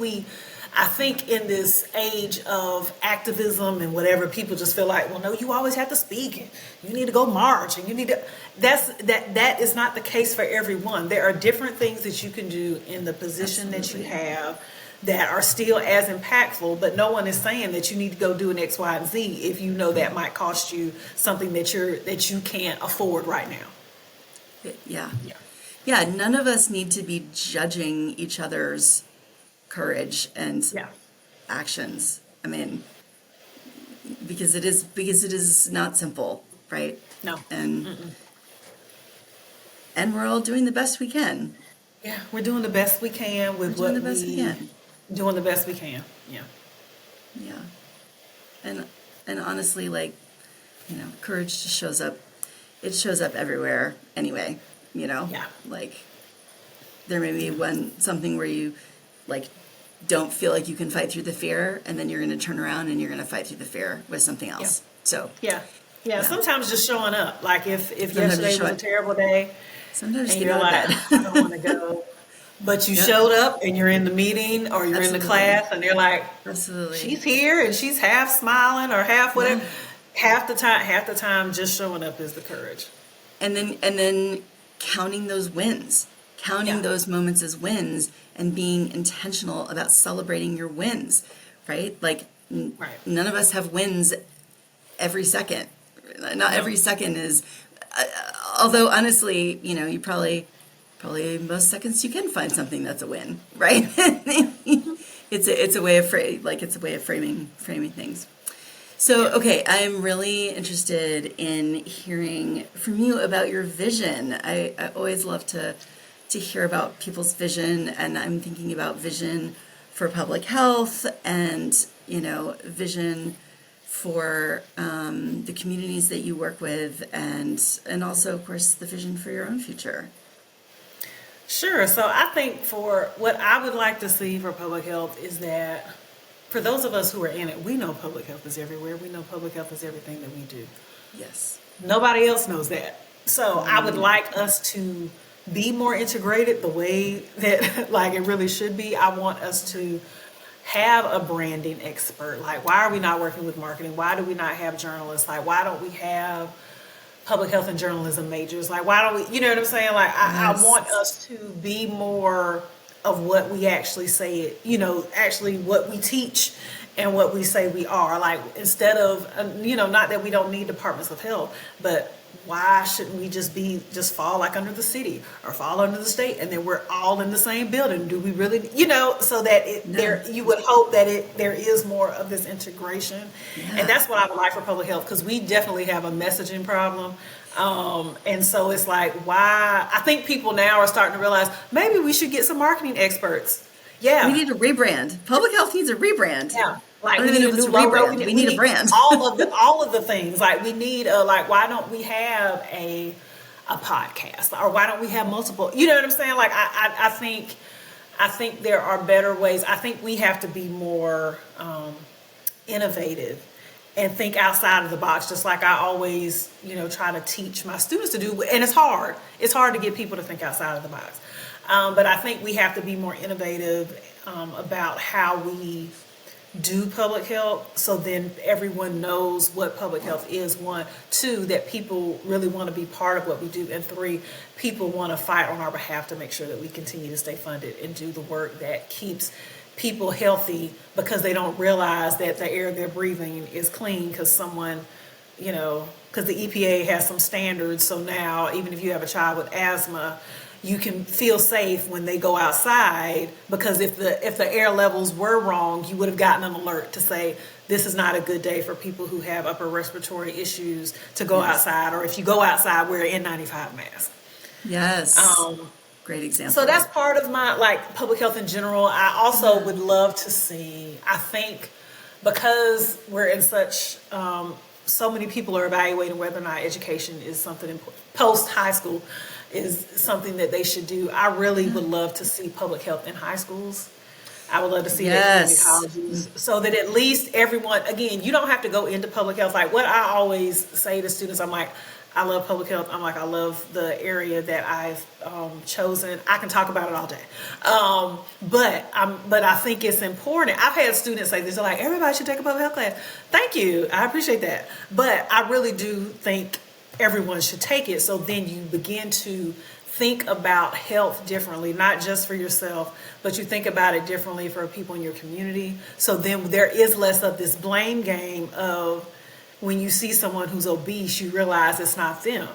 I think in this age of activism and whatever, people just feel like, well, no, you always have to speak and you need to go march and you need to, that is not the case for everyone. There are different things that you can do in the position that you have that are still as impactful, but no one is saying that you need to go do an X, Y, and Z if you know that might cost you something that you can't afford right now. Yeah, none of us need to be judging each other's courage and actions. I mean, because it is not simple, right? No. And we're all doing the best we can. Yeah, we're doing the best we can with what we can. Doing the best we can. Yeah. Yeah. And honestly, like, you know, courage just shows up. It shows up everywhere anyway, you know? Yeah. Like, there may be something where you, like, don't feel like you can fight through the fear, and then you're going to turn around and you're going to fight through the fear with something else. Yeah. So. Yeah. Sometimes just showing up. Like, if yesterday was a terrible day, sometimes and you're like, I don't want to go. But you showed up and you're in the meeting or you're in the class and they're like, she's here and she's half smiling or half whatever. Half the time just showing up is the courage. And then counting those wins, those moments as wins and being intentional about celebrating your wins, right? Like none of us have wins every second. Not every second is, although honestly, you know, you probably most seconds you can find something that's a win, right? it's a way of framing things. So, okay, I'm really interested in hearing from you about your vision. I always love to hear about people's vision, and I'm thinking about vision for public health and, you know, vision for the communities that you work with, and also, of course, the vision for your own future. Sure. So I think for what I would like to see for public health is that for those of us who are in it, we know public health is everywhere. We know public health is everything that we do. Yes. Nobody else knows that. So I would like us to be more integrated the way that like it really should be. I want us to have a branding expert. Like, why are we not working with marketing? Why do we not have journalists? Like, why don't we have public health and journalism majors? Like, why don't we, you know what I'm saying? Like, I want us to be more of what we actually say, you know, actually what we teach and what we say we are. Like, instead of, you know, not that we don't need departments of health, but why shouldn't we just fall like under the city or fall under the state and then we're all in the same building? Do we really, you know, so that you would hope that there is more of this integration. Yeah. And that's what I would like for public health, because we definitely have a messaging problem. And so it's like, why? I think people now are starting to realize maybe we should get some marketing experts. Yeah. We need a rebrand. Public health needs a rebrand. Yeah. Like, we need a new logo. We need a brand. all of the things. Like, we need like, why don't we have a podcast, or why don't we have multiple? You know what I'm saying? Like, I think there are better ways. I think we have to be more innovative and think outside of the box, just like I always, you know, try to teach my students to do. And it's hard. It's hard to get people to think outside of the box. But I think we have to be more innovative about how we do public health, so then everyone knows what public health is. 1, 2, that people really want to be part of what we do, and 3, people want to fight on our behalf to make sure that we continue to stay funded and do the work that keeps people healthy, because they don't realize that the air they're breathing is clean because someone, you know, because the EPA has some standards. So now even if you have a child with asthma, you can feel safe when they go outside, because if the air levels were wrong, you would have gotten an alert to say this is not a good day for people who have upper respiratory issues to go outside, or if you go outside, wear an N95 mask. Yes. Great example. So that's part of my, like, public health in general. I also would love to see, I think, because we're in such, so many people are evaluating whether or not education is something important. Post high school is something that they should do. I really would love to see public health in high schools. I would love to see it in community colleges, so that at least everyone, again, you don't have to go into public health. Like, what I always say to students, I'm like, I love public health. I'm like, I love the area that I've chosen. I can talk about it all day. But I think it's important. I've had students say this, they're like, everybody should take a public health class. Thank you. I appreciate that. But I really do think everyone should take it. So then you begin to think about health differently, not just for yourself, but you think about it differently for people in your community. So then there is less of this blame game of, when you see someone who's obese, you realize it's not them.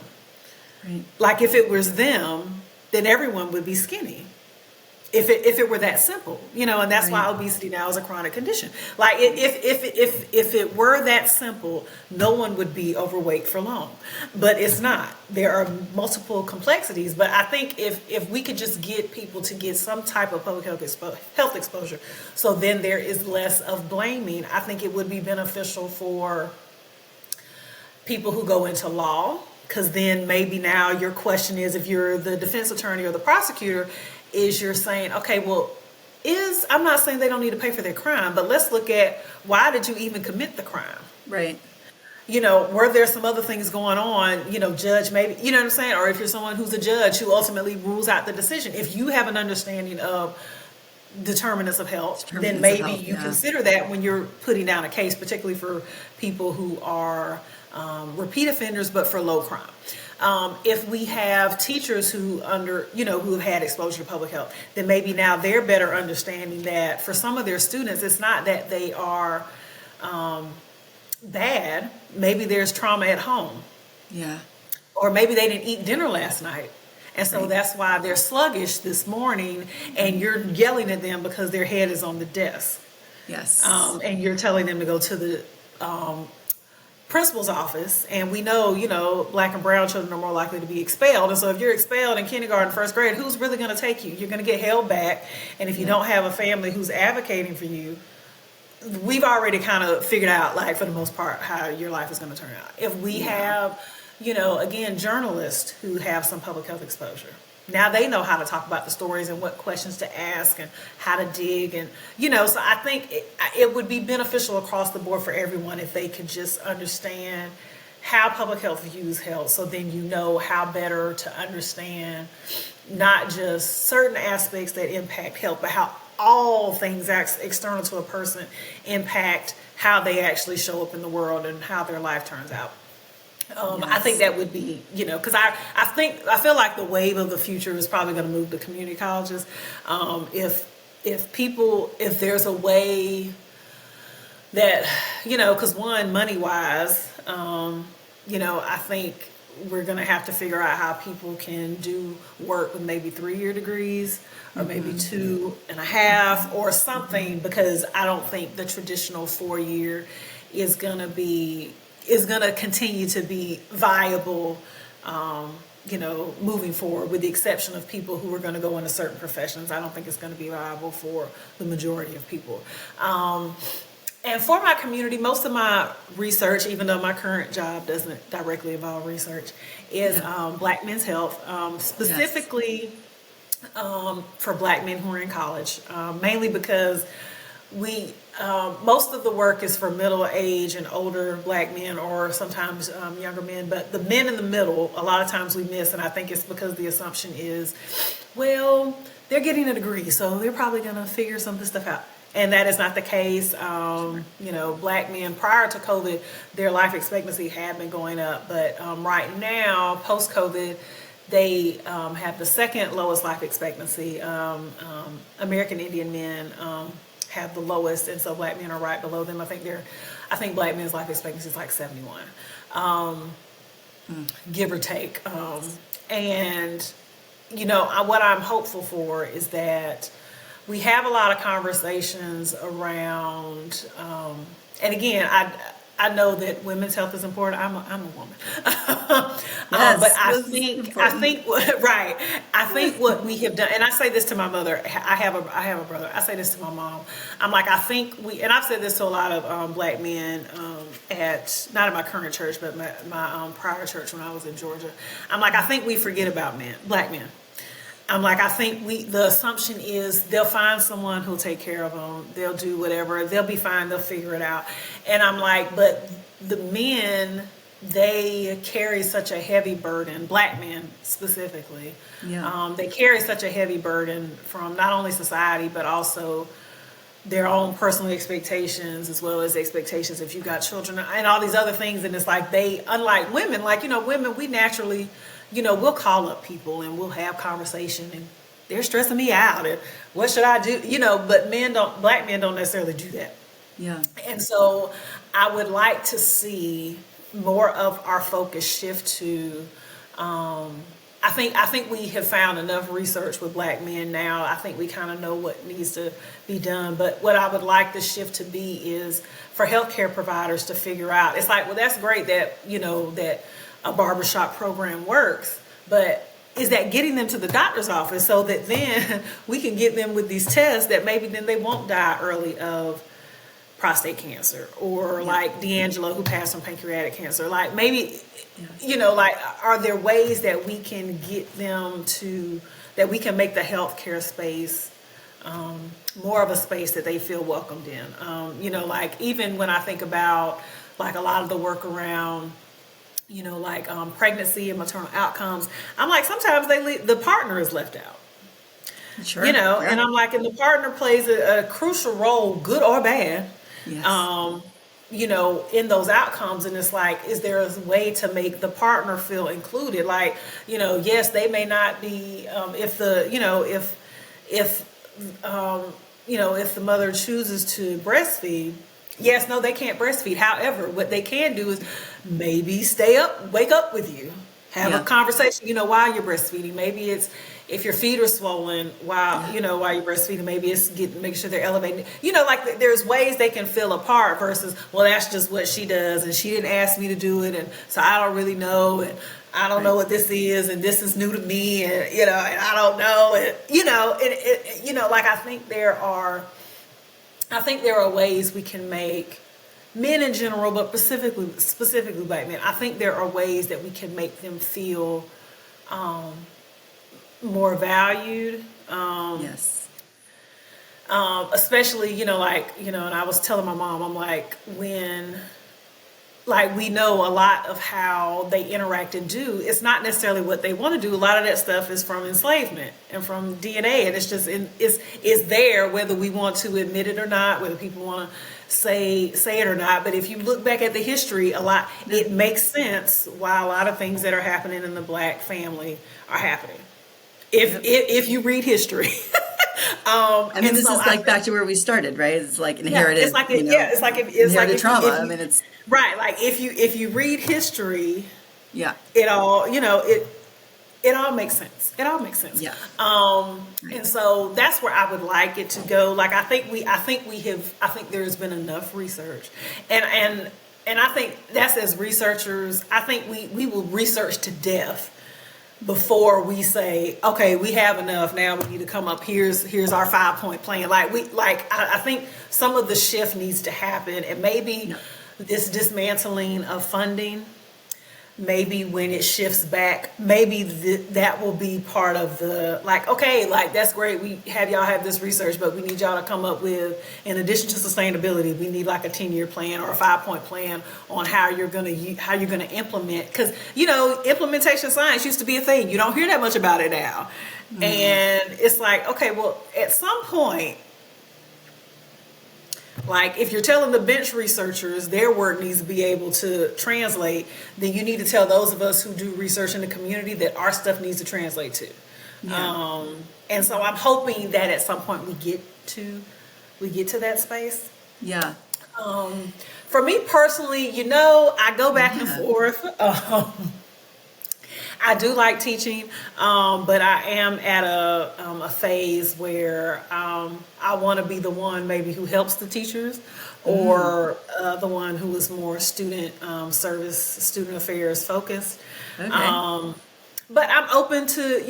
Right. Like if it was them, then everyone would be skinny. If it were that simple, and that's why obesity now is a chronic condition. Like if it were that simple, no one would be overweight for long. But it's not. There are multiple complexities. But I think if we could just get people to get some type of public health exposure, so then there is less of blaming, I think it would be beneficial for people who go into law, because then maybe now your question is, if you're the defense attorney or the prosecutor, is you're saying, okay, well, I'm not saying they don't need to pay for their crime, but let's look at, why did you even commit the crime? Right. Were there some other things going on, judge, maybe, you know what I'm saying? Or if you're someone who's a judge who ultimately rules out the decision, if you have an understanding of determinants of health, then maybe you consider that when you're putting down a case, particularly for people who are repeat offenders, but for low crime. If we have teachers who have had exposure to public health, then maybe now they're better understanding that for some of their students, it's not that they are bad. Maybe there's trauma at home. Yeah. Or maybe they didn't eat dinner last night. And so that's why they're sluggish this morning, and you're yelling at them because their head is on the desk. Yes. And you're telling them to go to the principal's office, and we know, black and brown children are more likely to be expelled. And so if you're expelled in kindergarten, first grade, who's really going to take you? You're going to get held back. And if you don't have a family who's advocating for you, we've already kind of figured out, like, for the most part, how your life is going to turn out. If we have, again, journalists who have some public health exposure, now they know how to talk about the stories and what questions to ask and how to dig. And, so I think it would be beneficial across the board for everyone if they could just understand how public health views health. So then how better to understand not just certain aspects that impact health, but how all things external to a person impact how they actually show up in the world and how their life turns out. I think that would be, because I feel like the wave of the future is probably going to move to community colleges. If there's a way that, because one, money wise, I think we're going to have to figure out how people can do work with maybe 3-year degrees or maybe 2.5 or something, because I don't think the traditional 4-year is going to continue to be viable, moving forward, with the exception of people who are going to go into certain professions. I don't think it's going to be viable for the majority of people. And for my community, most of my research, even though my current job doesn't directly involve research, is Black men's health, specifically for Black men who are in college, mainly because most of the work is for middle-aged and older Black men, or sometimes younger men. But the men in the middle, a lot of times we miss, and I think it's because the assumption is, well, they're getting a degree, so they're probably going to figure some of this stuff out. And that is not the case. Black men prior to COVID, their life expectancy had been going up. But right now, post-COVID, they have the second lowest life expectancy. American Indian men have the lowest, and so Black men are right below them. I think Black men's life expectancy is like 71, give or take. And what I'm hopeful for is that we have a lot of conversations around, and again, I know that women's health is important. I'm a woman, but I think what we have done, and I say this to my mother. I have a brother. I say this to my mom. I'm like, and I've said this to a lot of Black men not at my current church, but my prior church when I was in Georgia. I'm like, I think we forget about Black men. I'm like, I think the assumption is they'll find someone who'll take care of them. They'll do whatever. They'll be fine. They'll figure it out. And I'm like, but the men they carry such a heavy burden, Black men specifically. Yeah. They carry such a heavy burden from not only society, but also their own personal expectations, as well as expectations if you got children and all these other things. And it's like they, unlike women, like, women, we naturally, we'll call up people and we'll have conversation, and they're stressing me out and what should I do? But Black men don't necessarily do that. Yeah. And so I would like to see more of our focus shift to, I think we have found enough research with Black men now. I think we kind of know what needs to be done. But what I would like the shift to be is for healthcare providers to figure out. It's like, well, that's great that, that a barbershop program works, but is that getting them to the doctor's office so that then we can get them with these tests that maybe then they won't die early of prostate cancer, or like D'Angelo, who passed from pancreatic cancer. Like maybe, like, are there ways that we can get them to, that we can make the healthcare space more of a space that they feel welcomed in? Like even when I think about like a lot of the work around, like pregnancy and maternal outcomes, I'm like, sometimes the partner is left out. Sure. And I'm like, and the partner plays a crucial role, good or bad. Yes. In those outcomes. And it's like, is there a way to make the partner feel included? Like, yes, they may not be, if the mother chooses to breastfeed, yes, no, they can't breastfeed. However, what they can do is maybe wake up with you, have a conversation, while you're breastfeeding. Maybe it's, if your feet are swollen while you're breastfeeding, maybe it's make sure they're elevating. Like there's ways they can feel apart versus, well, that's just what she does and she didn't ask me to do it, and so I don't really know, and I don't know what this is, and this is new to me, and and I don't know, and like I think there are ways we can make men in general, but specifically Black men. I think there are ways that we can make them feel more valued. Yes. Especially, and I was telling my mom, I'm like, when, like, we know a lot of how they interact and do, it's not necessarily what they want to do. A lot of that stuff is from enslavement and from DNA, and it's just it's there, whether we want to admit it or not, whether people want to say it or not. But if you look back at the history, it makes sense why a lot of things that are happening in the Black family are happening. If you read history. This is like back to where we started, right? It's like inherited. It's like inherited trauma. It's right. Like if you read history, it all makes sense. It all makes sense. Yeah. And so that's where I would like it to go. Like I think there's been enough research, and I think that's, as researchers, I think we will research to death before we say, okay, we have enough. Now we need to come up. Here's our 5-point plan. I think some of the shift needs to happen, and maybe this dismantling of funding, maybe when it shifts back, maybe that will be part of the, like, okay, like, that's great. We have y'all have this research, but we need y'all to come up with, in addition to sustainability, we need like a 10-year plan or a 5-point plan on how you're going to implement. Because, implementation science used to be a thing. You don't hear that much about it now. Mm-hmm. And it's like, okay, well, at some point, like, if you're telling the bench researchers their work needs to be able to translate, then you need to tell those of us who do research in the community that our stuff needs to translate to. Yeah. And so I'm hoping that at some point we get to that space. Yeah. For me personally, I go back and forth. I do like teaching, but I am at a phase where I want to be the one maybe who helps the teachers, or the one who is more student service, student affairs focused. Okay. But I'm open to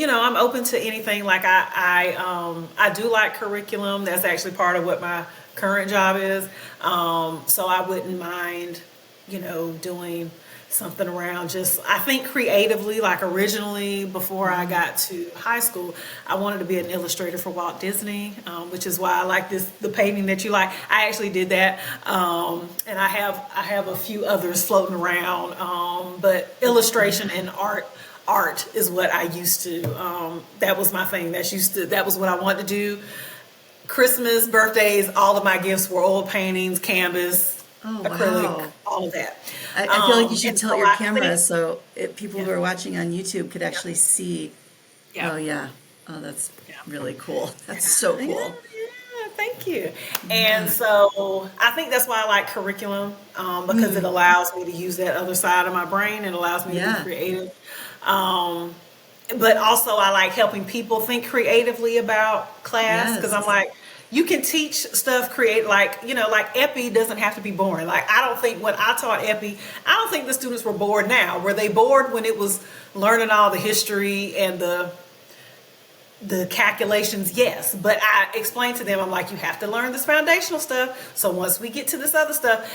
anything. Like I do like curriculum. That's actually part of what my current job is. So I wouldn't mind, doing something around just, I think creatively, like originally before I got to high school, I wanted to be an illustrator for Walt Disney, which is why I like the painting that you like. I actually did that. And I have a few others floating around. But illustration and art is what I used to, that was my thing. That was what I wanted to do. Christmas, birthdays, all of my gifts were oil paintings, canvas, acrylic, all of that. I feel like you should and tilt so your I camera think- so people who are watching on YouTube could actually see. Yeah. Oh, yeah. Oh, that's Yeah. really cool. That's so cool. Yeah, thank you. And so I think that's why I like curriculum, because it allows me to use that other side of my brain. It allows me to Yeah. be creative. But also I like helping people think creatively about class, because Yes. I'm like, you can teach stuff like epi doesn't have to be boring. Like, I don't think when I taught epi, I don't think the students were bored now. Were they bored when it was learning all the history and the calculations? Yes. But I explained to them, I'm like, you have to learn this foundational stuff. So once we get to this other stuff,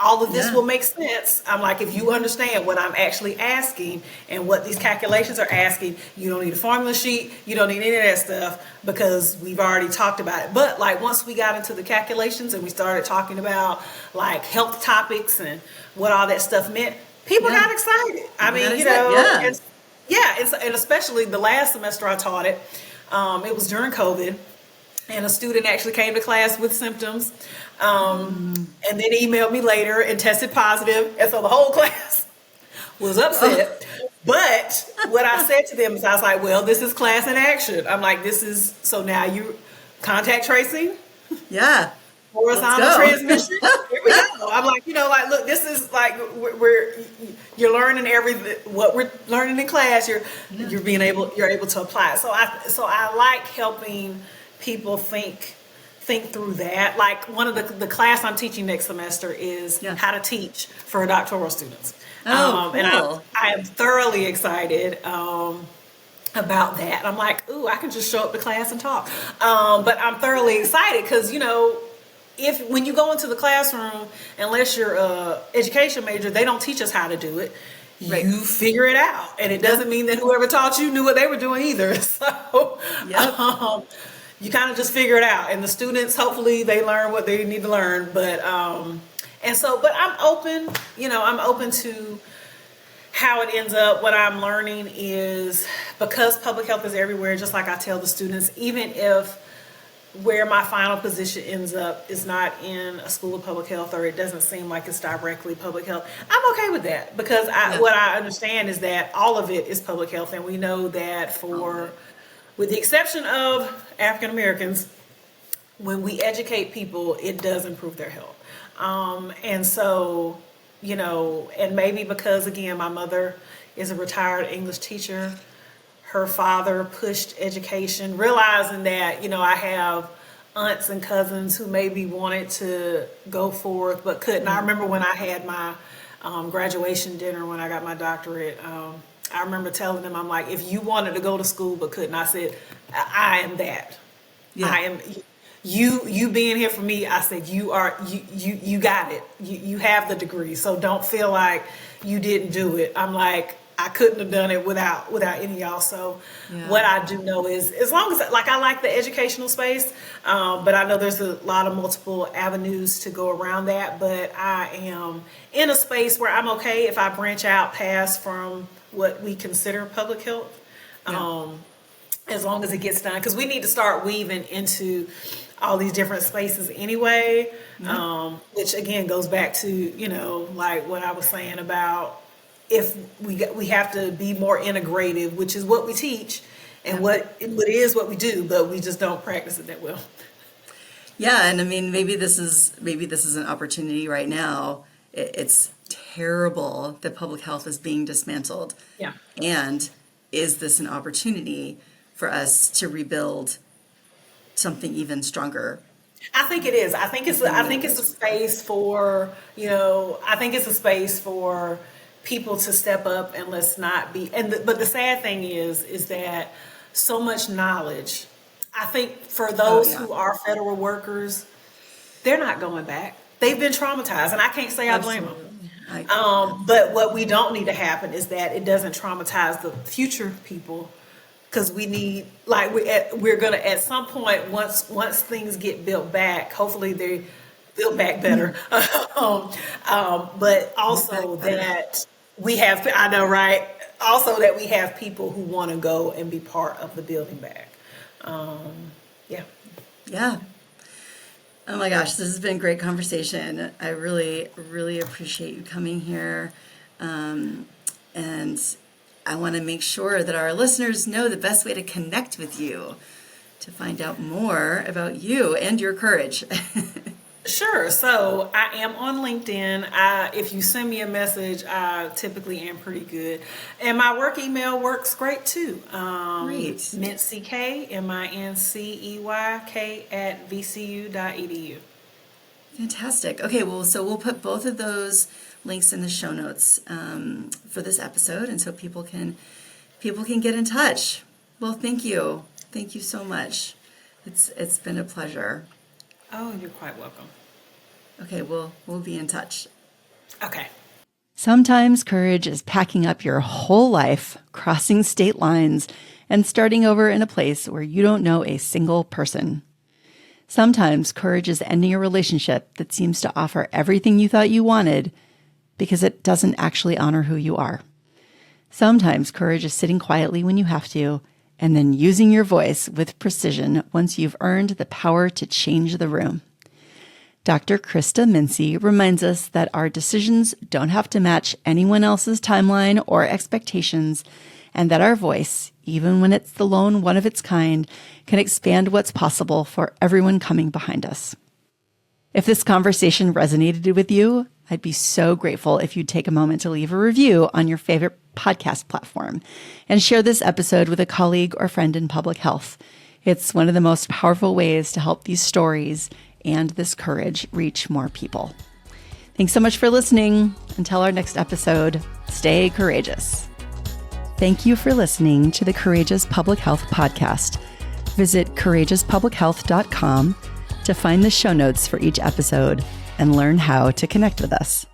all of this Yeah. will make sense. I'm like, if you understand what I'm actually asking and what these calculations are asking, you don't need a formula sheet, you don't need any of that stuff, because we've already talked about it. But like, once we got into the calculations and we started talking about like health topics and what all that stuff meant, people Yeah. got excited. I People mean, got you know, excited, and especially the last semester I taught it, it was during COVID. And a student actually came to class with symptoms, and then emailed me later and tested positive. And so the whole class was upset. But what I said to them is, I was like, well, this is class in action. I'm like, so now you contact tracing, Yeah. horizontal Let's go. transmission. Here we go. I'm like, like, look, this is like, you're learning what we're learning in class. You're able to apply it. So I like helping people think through that. Like, one of the class I'm teaching next semester is how to teach for doctoral students. Oh, And cool. I am thoroughly excited about that. I'm like, ooh, I can just show up to class and talk. But I'm thoroughly excited because, when you go into the classroom, unless you're a education major, they don't teach us how to do it. Right. You figure it out. And it doesn't mean that whoever taught you knew what they were doing either. So you kind of just figure it out. And the students, hopefully they learn what they need to learn. But I'm open, I'm open to how it ends up. What I'm learning is, because public health is everywhere, just like I tell the students, even if where my final position ends up is not in a school of public health, or it doesn't seem like it's directly public health, I'm okay with that, because what I understand is that all of it is public health. And we know that with the exception of African Americans, when we educate people, it does improve their health. And so, and maybe because, again, my mother is a retired English teacher, her father pushed education, realizing that, I have aunts and cousins who maybe wanted to go forth but couldn't. I remember when I had my graduation dinner when I got my doctorate, I remember telling them, I'm like, if you wanted to go to school but couldn't, I said, I am that. Yeah. I am you being here for me. I said, you got it. You have the degree. So don't feel like you didn't do it. I'm like, I couldn't have done it without any of y'all. So what I do know is, as long as, like, I like the educational space, but I know there's a lot of multiple avenues to go around that. But I am in a space where I'm okay if I branch out past from what we consider public health, as long as it gets done, because we need to start weaving into all these different spaces anyway, which again goes back to, like what I was saying about, if we have to be more integrative, which is what we teach and what it is what we do, but we just don't practice it that well. Yeah, and I mean, maybe this is an opportunity right now. It's terrible that public health is being dismantled. Yeah. And is this an opportunity for us to rebuild something even stronger? I think it is. I think it's a space for, I think it's a space for people to step up, and let's not be, but the sad thing is that so much knowledge, I think for those who are federal workers, they're not going back. They've been traumatized, and I can't say I blame them. But what we don't need to happen is that it doesn't traumatize the future people, because we need, like, we're gonna, at some point, once things get built back, hopefully they built back better. But also that we have, I know, right? Also that we have people who want to go and be part of the building back. Yeah. Oh my gosh, this has been a great conversation. I really, really appreciate you coming here. And I want to make sure that our listeners know the best way to connect with you, to find out more about you and your courage. Sure. So I am on LinkedIn. If you send me a message, I typically am pretty good. And my work email works great too. Great. Mincey, Minceyk @vcu.edu. Fantastic. Okay, well, so we'll put both of those links in the show notes for this episode, and so people can get in touch. Well, thank you so much. It's been a pleasure. Oh, you're quite welcome. Okay, we'll be in touch. Okay. Sometimes courage is packing up your whole life, crossing state lines, and starting over in a place where you don't know a single person. Sometimes courage is ending a relationship that seems to offer everything you thought you wanted because it doesn't actually honor who you are. Sometimes courage is sitting quietly when you have to, and then using your voice with precision once you've earned the power to change the room. Dr. Krista Mincey reminds us that our decisions don't have to match anyone else's timeline or expectations, and that our voice, even when it's the lone one of its kind, can expand what's possible for everyone coming behind us. If this conversation resonated with you, I'd be so grateful if you'd take a moment to leave a review on your favorite podcast platform and share this episode with a colleague or friend in public health. It's one of the most powerful ways to help these stories and this courage reach more people. Thanks so much for listening. Until our next episode, stay courageous. Thank you for listening to the Courageous Public Health Podcast. Visit courageouspublichealth.com to find the show notes for each episode and learn how to connect with us.